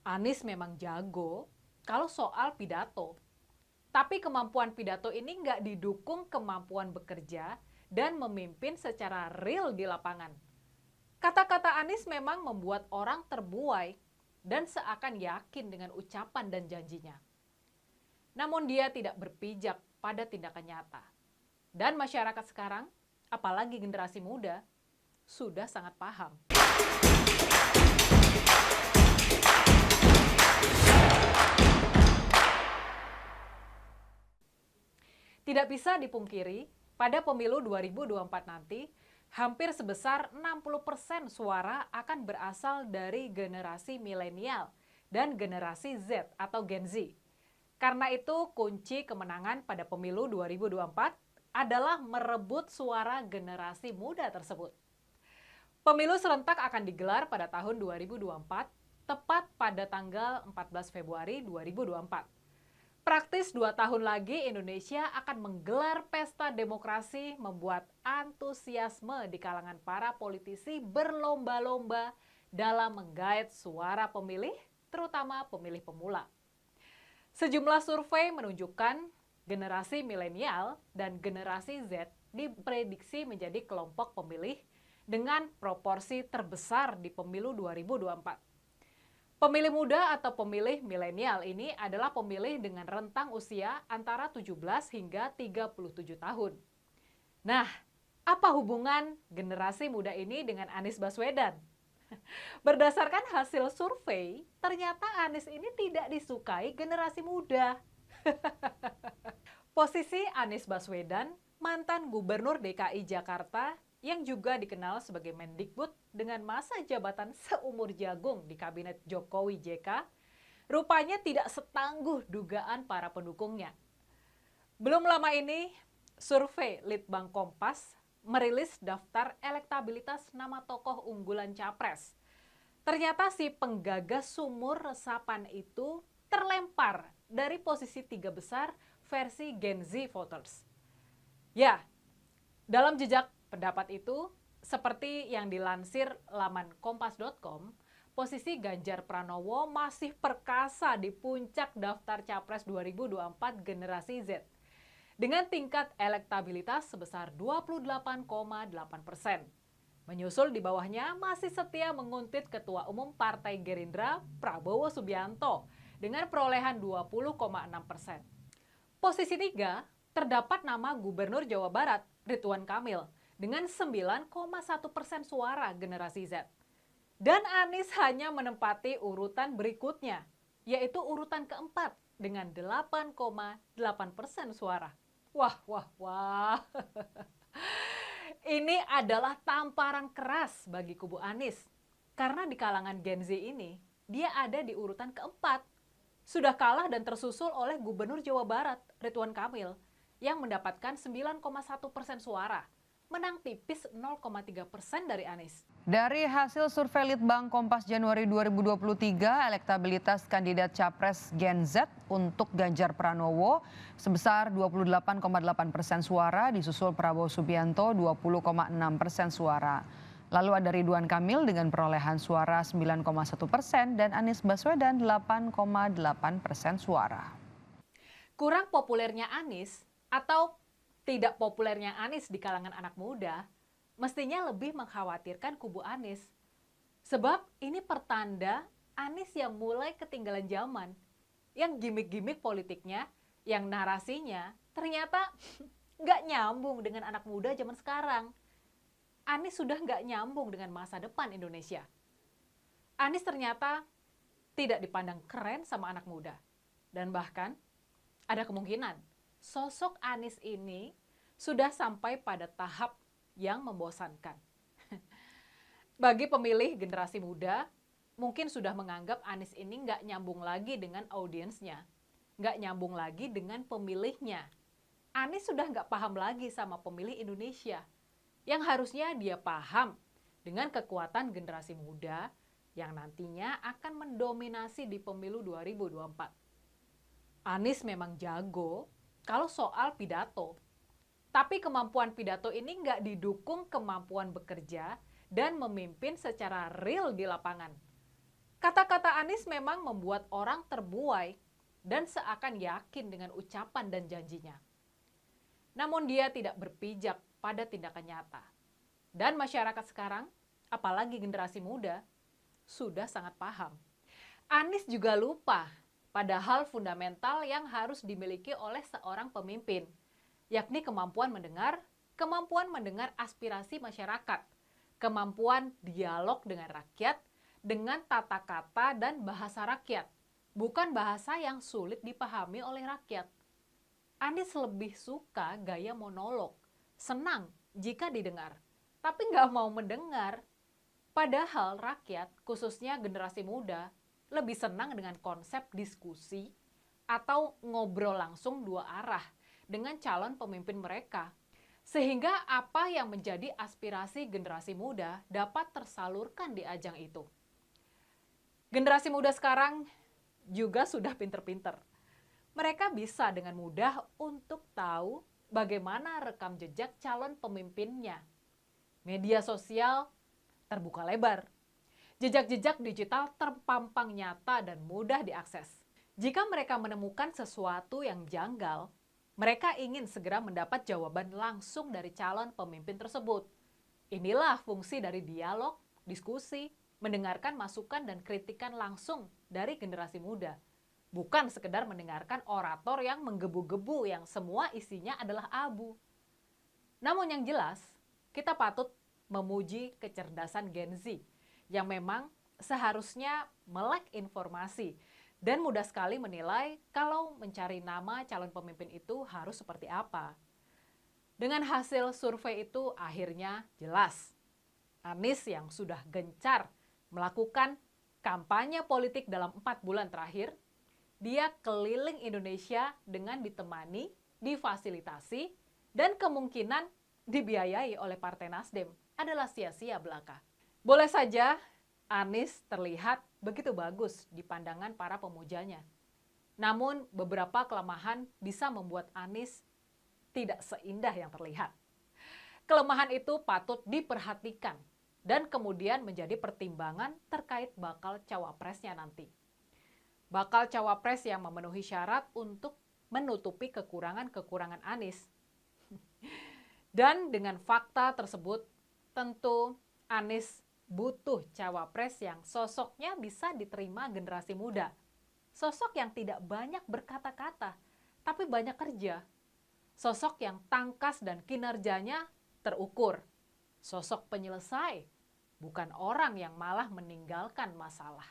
Anies memang jago kalau soal pidato. Tapi kemampuan pidato ini nggak didukung kemampuan bekerja dan memimpin secara real di lapangan. Kata-kata Anies memang membuat orang terbuai dan seakan yakin dengan ucapan dan janjinya. Namun dia tidak berpijak pada tindakan nyata. Dan masyarakat sekarang, apalagi generasi muda, sudah sangat paham. Tidak bisa dipungkiri, pada pemilu 2024 nanti, hampir sebesar 60% suara akan berasal dari generasi milenial dan generasi Z atau Gen Z. Karena itu, kunci kemenangan pada pemilu 2024 adalah merebut suara generasi muda tersebut. Pemilu serentak akan digelar pada tahun 2024, tepat pada tanggal 14 Februari 2024. Praktis 2 tahun lagi Indonesia akan menggelar pesta demokrasi, membuat antusiasme di kalangan para politisi berlomba-lomba dalam menggait suara pemilih, terutama pemilih pemula. Sejumlah survei menunjukkan generasi milenial dan generasi Z diprediksi menjadi kelompok pemilih dengan proporsi terbesar di pemilu 2024. Pemilih muda atau pemilih milenial ini adalah pemilih dengan rentang usia antara 17 hingga 37 tahun. Nah, apa hubungan generasi muda ini dengan Anies Baswedan? Berdasarkan hasil survei, ternyata Anies ini tidak disukai generasi muda. Posisi Anies Baswedan, mantan Gubernur DKI Jakarta, yang juga dikenal sebagai Mendikbud dengan masa jabatan seumur jagung di Kabinet Jokowi JK, rupanya tidak setangguh dugaan para pendukungnya. Belum lama ini, survei Litbang Kompas merilis daftar elektabilitas nama tokoh unggulan Capres. Ternyata si penggagas sumur resapan itu terlempar dari posisi 3 besar versi Gen Z voters. Ya, dalam jejak pendapat itu, seperti yang dilansir laman kompas.com, posisi Ganjar Pranowo masih perkasa di puncak daftar Capres 2024 generasi Z dengan tingkat elektabilitas sebesar 28,8%. Menyusul di bawahnya masih setia menguntit Ketua Umum Partai Gerindra Prabowo Subianto dengan perolehan 20,6%. Posisi 3 terdapat nama Gubernur Jawa Barat Ridwan Kamil dengan 9,1% suara generasi Z. Dan Anies hanya menempati urutan berikutnya, yaitu urutan keempat dengan 8,8% suara. Wah. Ini adalah tamparan keras bagi kubu Anies. Karena di kalangan Gen Z ini, dia ada di urutan keempat. Sudah kalah dan tersusul oleh Gubernur Jawa Barat Ridwan Kamil yang mendapatkan 9,1% suara. Menang tipis 0,3% dari Anies. Dari hasil survei Litbang Kompas Januari 2023, elektabilitas kandidat Capres Gen Z untuk Ganjar Pranowo sebesar 28,8% suara, disusul Prabowo Subianto 20,6% suara. Lalu ada Ridwan Kamil dengan perolehan suara 9,1% dan Anies Baswedan 8,8% suara. Kurang populernya Anies atau tidak populernya Anies di kalangan anak muda mestinya lebih mengkhawatirkan kubu Anies. Sebab ini pertanda Anies yang mulai ketinggalan zaman, yang gimmick-gimmick politiknya, yang narasinya ternyata nggak nyambung dengan anak muda zaman sekarang. Anies sudah nggak nyambung dengan masa depan Indonesia. Anies ternyata tidak dipandang keren sama anak muda. Dan bahkan ada kemungkinan sosok Anies ini sudah sampai pada tahap yang membosankan. Bagi pemilih generasi muda, mungkin sudah menganggap Anies ini nggak nyambung lagi dengan audiensnya, nggak nyambung lagi dengan pemilihnya. Anies sudah nggak paham lagi sama pemilih Indonesia, yang harusnya dia paham dengan kekuatan generasi muda yang nantinya akan mendominasi di pemilu 2024. Anies memang jago kalau soal pidato. Tapi kemampuan pidato ini nggak didukung kemampuan bekerja dan memimpin secara real di lapangan. Kata-kata Anies memang membuat orang terbuai dan seakan yakin dengan ucapan dan janjinya. Namun dia tidak berpijak pada tindakan nyata. Dan masyarakat sekarang, apalagi generasi muda, sudah sangat paham. Anies juga lupa pada hal fundamental yang harus dimiliki oleh seorang pemimpin, yakni kemampuan mendengar aspirasi masyarakat, kemampuan dialog dengan rakyat, dengan tata kata dan bahasa rakyat, bukan bahasa yang sulit dipahami oleh rakyat. Anies lebih suka gaya monolog, senang jika didengar, tapi nggak mau mendengar. Padahal rakyat, khususnya generasi muda, lebih senang dengan konsep diskusi atau ngobrol langsung dua arah dengan calon pemimpin mereka. Sehingga apa yang menjadi aspirasi generasi muda dapat tersalurkan di ajang itu. Generasi muda sekarang juga sudah pinter-pinter. Mereka bisa dengan mudah untuk tahu bagaimana rekam jejak calon pemimpinnya. Media sosial terbuka lebar. Jejak-jejak digital terpampang nyata dan mudah diakses. Jika mereka menemukan sesuatu yang janggal, mereka ingin segera mendapat jawaban langsung dari calon pemimpin tersebut. Inilah fungsi dari dialog, diskusi, mendengarkan masukan dan kritikan langsung dari generasi muda. Bukan sekedar mendengarkan orator yang menggebu-gebu yang semua isinya adalah abu. Namun yang jelas, kita patut memuji kecerdasan Gen Z yang memang seharusnya melek informasi dan mudah sekali menilai kalau mencari nama calon pemimpin itu harus seperti apa. Dengan hasil survei itu akhirnya jelas. Anies yang sudah gencar melakukan kampanye politik dalam 4 bulan terakhir, dia keliling Indonesia dengan ditemani, difasilitasi, dan kemungkinan dibiayai oleh Partai Nasdem adalah sia-sia belaka. Boleh saja Anies terlihat begitu bagus di pandangan para pemujanya. Namun beberapa kelemahan bisa membuat Anies tidak seindah yang terlihat. Kelemahan itu patut diperhatikan dan kemudian menjadi pertimbangan terkait bakal cawapresnya nanti. Bakal cawapres yang memenuhi syarat untuk menutupi kekurangan-kekurangan Anies. Dan dengan fakta tersebut, tentu Anies butuh cawapres yang sosoknya bisa diterima generasi muda. Sosok yang tidak banyak berkata-kata, tapi banyak kerja. Sosok yang tangkas dan kinerjanya terukur. Sosok penyelesai, bukan orang yang malah meninggalkan masalah.